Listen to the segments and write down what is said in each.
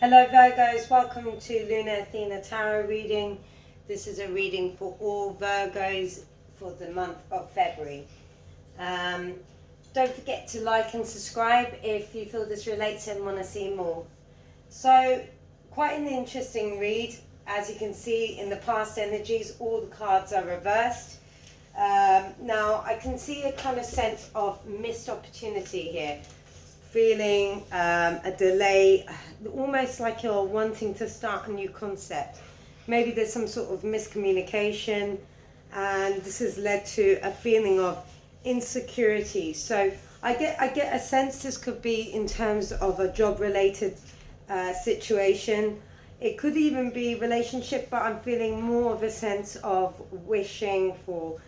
Hello Virgos, welcome to Luna Athena Tarot reading. This is a reading for all Virgos for the month of February. Don't forget to like and subscribe if you feel this relates and want to see more. So, quite an interesting read. As you can see in the past energies, all the cards are reversed. Now, I can see a kind of sense of missed opportunity here. Feeling a delay, almost like you're wanting to start a new concept. Maybe there's some sort of miscommunication, and this has led to a feeling of insecurity. So I get a sense this could be in terms of a job related situation. It could even be relationship, but I'm feeling more of a sense of wishing for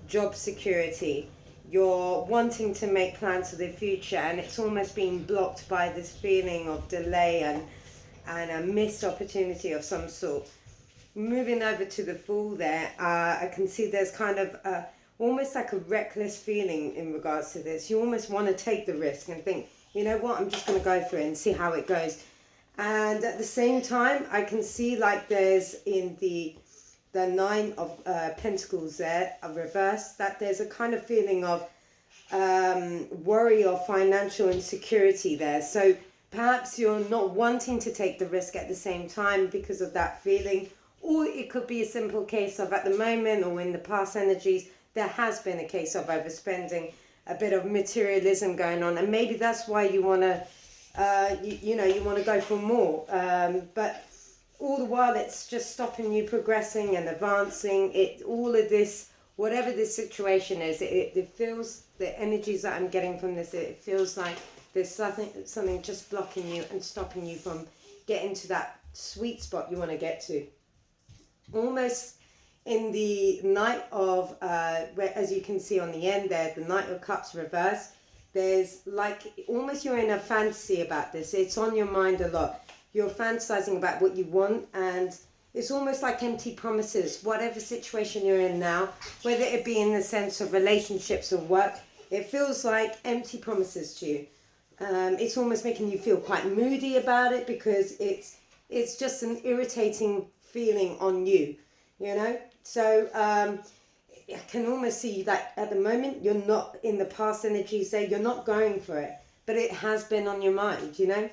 job security. You're wanting to make plans for the future, and it's almost being blocked by this feeling of delay and a missed opportunity of some sort. Moving over to the Fool there, I can see there's kind of almost like a reckless feeling in regards to this. You almost want to take the risk and think, you know what, I'm just going to go for it and see how it goes. And at the same time, I can see like there's in the Nine of Pentacles there, a reverse, that there's a kind of feeling of worry or financial insecurity there. So perhaps you're not wanting to take the risk at the same time because of that feeling. Or it could be a simple case of at the moment or in the past energies, there has been a case of overspending, a bit of materialism going on. And maybe that's why you want to, you want to go for more. But all the while it's just stopping you progressing and advancing. All of this, whatever this situation is, it feels, the energies that I'm getting from this, it feels like there's something just blocking you and stopping you from getting to that sweet spot you want to get to. Almost in the Knight of, where, as you can see on the end there, the Knight of Cups reverse, there's like almost you're in a fantasy about this. It's on your mind a lot. You're fantasizing about what you want, and it's almost like empty promises. Whatever situation you're in now, whether it be in the sense of relationships or work, it feels like empty promises to you. It's almost making you feel quite moody about it because it's just an irritating feeling on you, you know. So I can almost see that at the moment you're not in the past energies there. You're not going for it, but it has been on your mind, you know.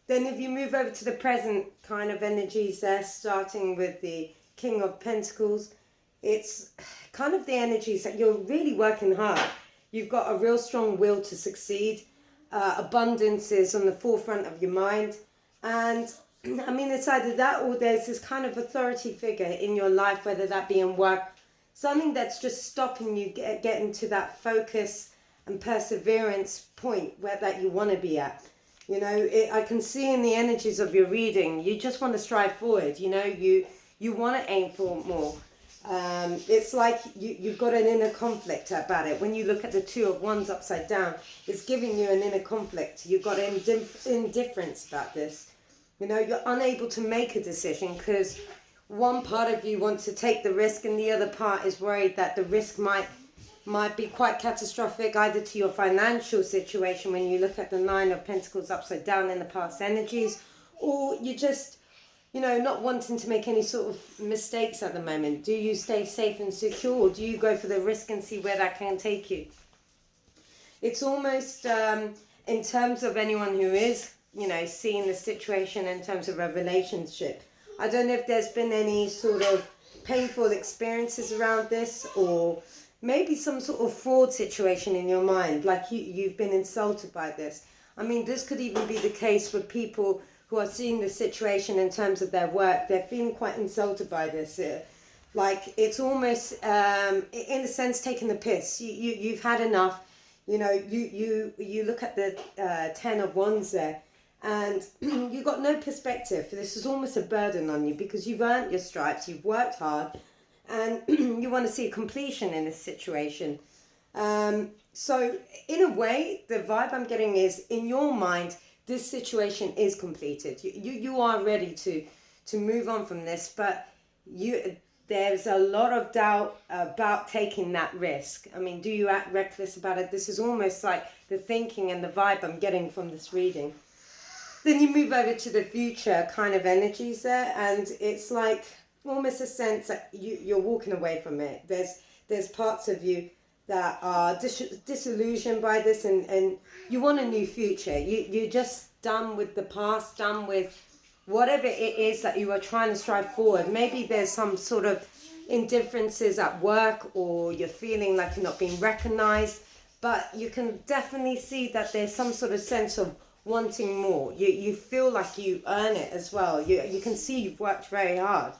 Then if you move over to the present kind of energies there, starting with the King of Pentacles, it's kind of the energies that you're really working hard. You've got a real strong will to succeed. Abundance is on the forefront of your mind. And I mean, it's either that or there's this kind of authority figure in your life, whether that be in work, something that's just stopping you getting to that focus and perseverance point where that you want to be at. You know, I can see in the energies of your reading, you just want to strive forward. You know, you want to aim for more. It's like you've got an inner conflict about it. When you look at the Two of Wands upside down, it's giving you an inner conflict. You've got indifference about this. You know, you're unable to make a decision because one part of you wants to take the risk and the other part is worried that the risk might be quite catastrophic, either to your financial situation when you look at the Nine of Pentacles upside down in the past energies, or you just, you know, not wanting to make any sort of mistakes at the moment. Do you stay safe and secure, or do you go for the risk and see where that can take you? It's almost in terms of anyone who is, you know, seeing the situation in terms of a relationship. I don't know if there's been any sort of painful experiences around this, or maybe some sort of fraud situation in your mind, like you've been insulted by this. I mean, this could even be the case with people who are seeing the situation in terms of their work. They're feeling quite insulted by this. Like it's almost, in a sense, taking the piss. You've had enough. You know, you look at the Ten of Wands there, and you've got no perspective. This is almost a burden on you because you've earned your stripes, you've worked hard, and you want to see a completion in this situation. So in a way, the vibe I'm getting is, in your mind, this situation is completed. You are ready to move on from this, but there's a lot of doubt about taking that risk. I mean, do you act reckless about it? This is almost like the thinking and the vibe I'm getting from this reading. Then you move over to the future kind of energies there, and it's like almost a sense that you're walking away from it. There's parts of you that are disillusioned by this, and you want a new future. You're just done with the past, done with whatever it is that you are trying to strive forward. Maybe there's some sort of indifferences at work, or you're feeling like you're not being recognized, but you can definitely see that there's some sort of sense of wanting more. You feel like you earn it as well. You can see you've worked very hard,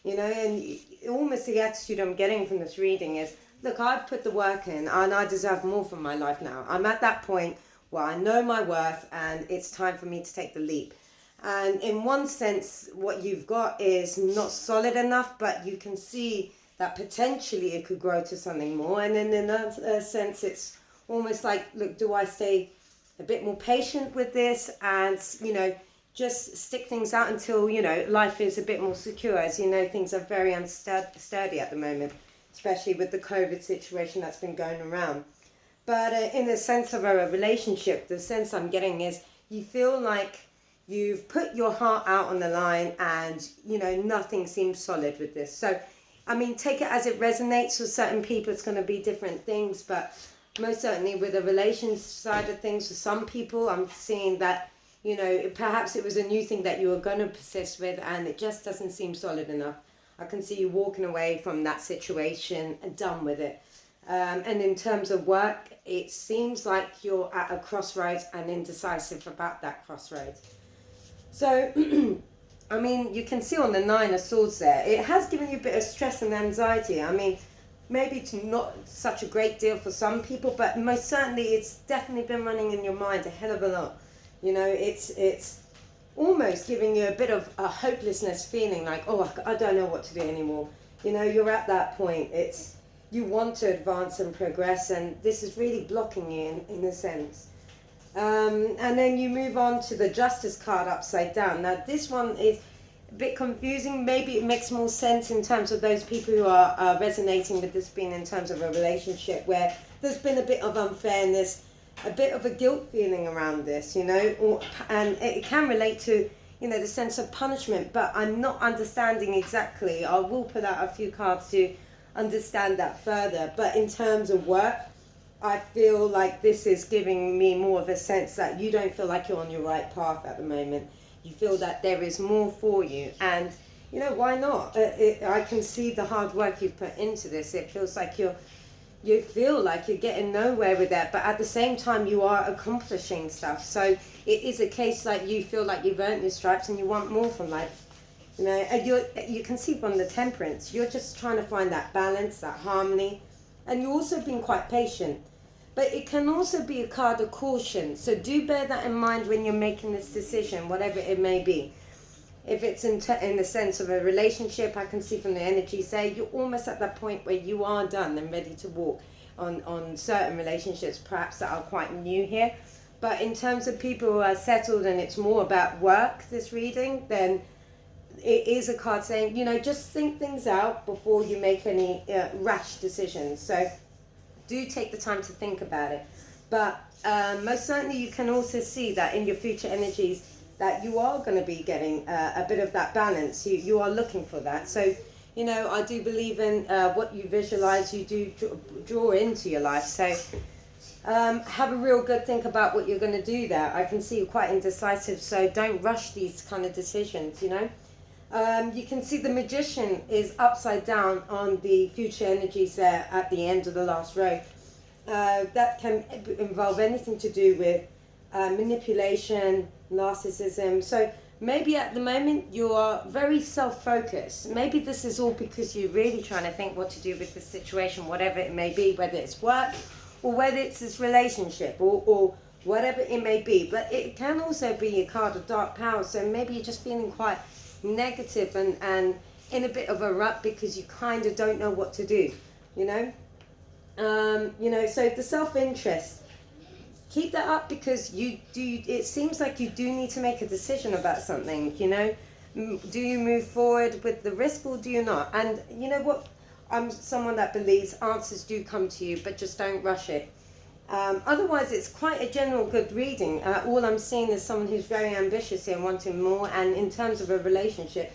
and almost the attitude I'm getting from this reading is, look, I've put the work in and I deserve more from my life now. I'm at that point where I know my worth and it's time for me to take the leap. And in one sense, what you've got is not solid enough, but you can see that potentially it could grow to something more. And then in another sense, it's almost like, look, do I stay a bit more patient with this and, just stick things out until, life is a bit more secure? As you know, things are very unsturdy at the moment, especially with the COVID situation that's been going around. But in the sense of a relationship, the sense I'm getting is you feel like you've put your heart out on the line and, nothing seems solid with this. So, take it as it resonates. For certain people, it's going to be different things, but most certainly with the relations side of things, for some people, I'm seeing that, perhaps it was a new thing that you were going to persist with and it just doesn't seem solid enough. I can see you walking away from that situation and done with it. And in terms of work, it seems like you're at a crossroads and indecisive about that crossroads. So, you can see on the Nine of Swords there, it has given you a bit of stress and anxiety. Maybe it's not such a great deal for some people, but most certainly it's definitely been running in your mind a hell of a lot. It's almost giving you a bit of a hopelessness feeling, like, oh, I don't know what to do anymore. You're at that point. You want to advance and progress, and this is really blocking you in a sense. And then you move on to the Justice card upside down. Now, this one is a bit confusing. Maybe it makes more sense in terms of those people who are resonating with this being in terms of a relationship where there's been a bit of unfairness, a bit of a guilt feeling around this, and it can relate to, the sense of punishment, but I'm not understanding exactly. I will put out a few cards to understand that further. But in terms of work, I feel like this is giving me more of a sense that you don't feel like you're on your right path at the moment. You feel that there is more for you, and why not? I can see the hard work you've put into this. It feels like you feel like you're getting nowhere with that, but at the same time you are accomplishing stuff. So it is a case like you feel like you've earned your stripes and you want more from life. And you can see from the Temperance, you're just trying to find that balance, that harmony, and you're also being quite patient. But it can also be a card of caution, so do bear that in mind when you're making this decision, whatever it may be. If it's in the sense of a relationship, I can see from the energy say you're almost at that point where you are done and ready to walk on certain relationships, perhaps that are quite new here. But in terms of people who are settled and it's more about work, this reading, then it is a card saying, just think things out before you make any rash decisions. So do take the time to think about it. But most certainly you can also see that in your future energies that you are going to be getting a bit of that balance. You are looking for that. So, I do believe in what you visualize, you do draw into your life. So have a real good think about what you're going to do there. I can see you're quite indecisive, so don't rush these kind of decisions, You can see the Magician is upside down on the future energies there at the end of the last row. That can involve anything to do with manipulation, narcissism. So maybe at the moment you are very self-focused. Maybe this is all because you're really trying to think what to do with this situation, whatever it may be, whether it's work or whether it's this relationship or whatever it may be. But it can also be a card of dark power. So maybe you're just feeling quite negative and in a bit of a rut because you kind of don't know what to do, so the self-interest, keep that up because it seems like you do need to make a decision about something, do you move forward with the risk or do you not? And you know what, I'm someone that believes answers do come to you, but just don't rush it. Otherwise, it's quite a general good reading. All I'm seeing is someone who's very ambitious here, wanting more. And in terms of a relationship,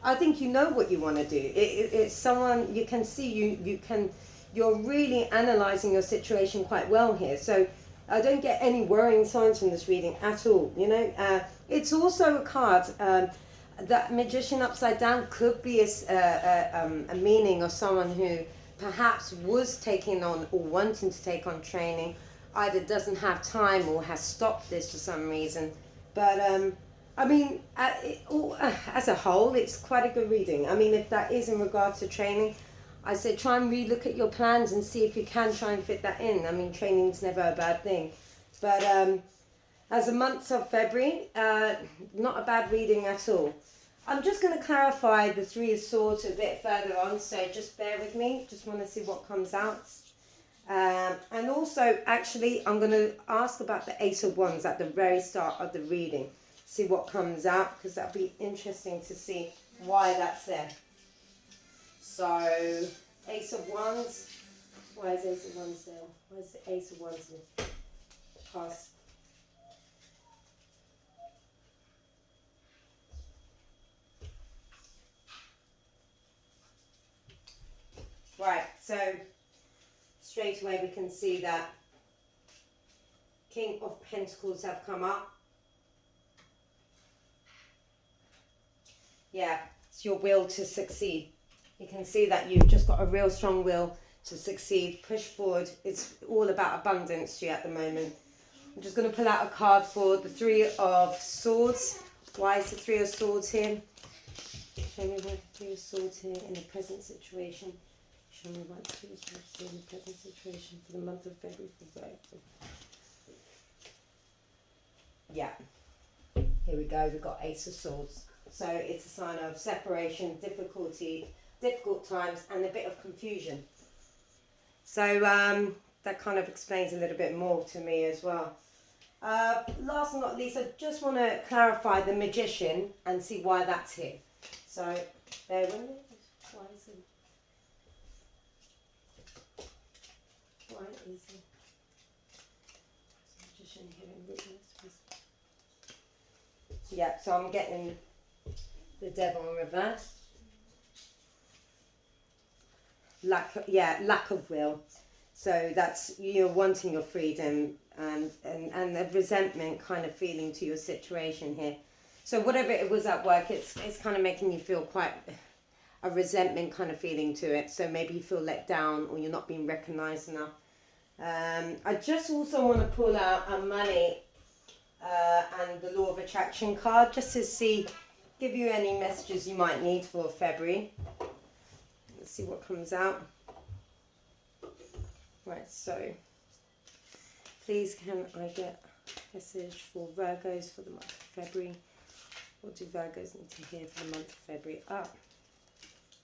I think you know what you want to do. It's someone you can see. You're really analysing your situation quite well here. So I don't get any worrying signs from this reading at all. You know, it's also a card. That Magician upside down could be a meaning of someone who perhaps was taking on or wanting to take on training, either doesn't have time or has stopped this for some reason. But I mean, as a whole, it's quite a good reading. I mean, if that is in regards to training, I say try and relook at your plans and see if you can try and fit that in. I mean, training's never a bad thing. But as a month of February, not a bad reading at all. I'm just going to clarify the Three of Swords a bit further on, so just bear with me. Just want to see what comes out. And also, actually, I'm going to ask about the Ace of Wands at the very start of the reading. See what comes out, because that'll be interesting to see why that's there. So, Ace of Wands. Why is Ace of Wands there? Why is the Ace of Wands in past? Right, so straight away we can see that King of Pentacles have come up. Yeah, it's your will to succeed. You can see that you've just got a real strong will to succeed, push forward. It's all about abundance to you at the moment. I'm just going to pull out a card for the Three of Swords. Why is the Three of Swords here? Show me why the Three of Swords here in the present situation. Show me why the Three of Swords here in the present situation for the month of February for Virgo. Yeah. Here we go. We've got Ace of Swords. So it's a sign of separation, difficulty, difficult times, and a bit of confusion. So that kind of explains a little bit more to me as well. Last but not least, I just want to clarify the Magician and see why that's here. So bear with me. Why is it? Why is it? Magician here in witness. Yeah, so I'm getting the Devil in reverse. Lack of will. So that's you're wanting your freedom and a resentment kind of feeling to your situation here. So whatever it was at work, it's kind of making you feel quite a resentment kind of feeling to it. So maybe you feel let down or you're not being recognised enough. I just also want to pull out a money and the Law of Attraction card just to give you any messages you might need for February. Let's see what comes out. Right, so please can I get a message for Virgos for the month of February? What do Virgos need to hear for the month of February?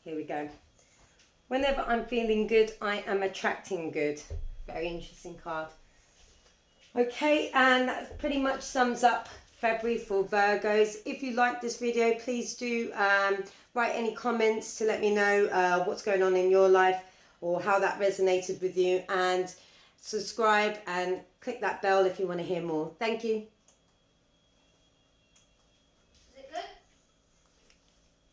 Here we go. Whenever I'm feeling good, I am attracting good. Very interesting card. Okay, and that pretty much sums up February for Virgos. If you like this video, please do write any comments to let me know what's going on in your life or how that resonated with you, and subscribe and click that bell if you want to hear more. Thank you.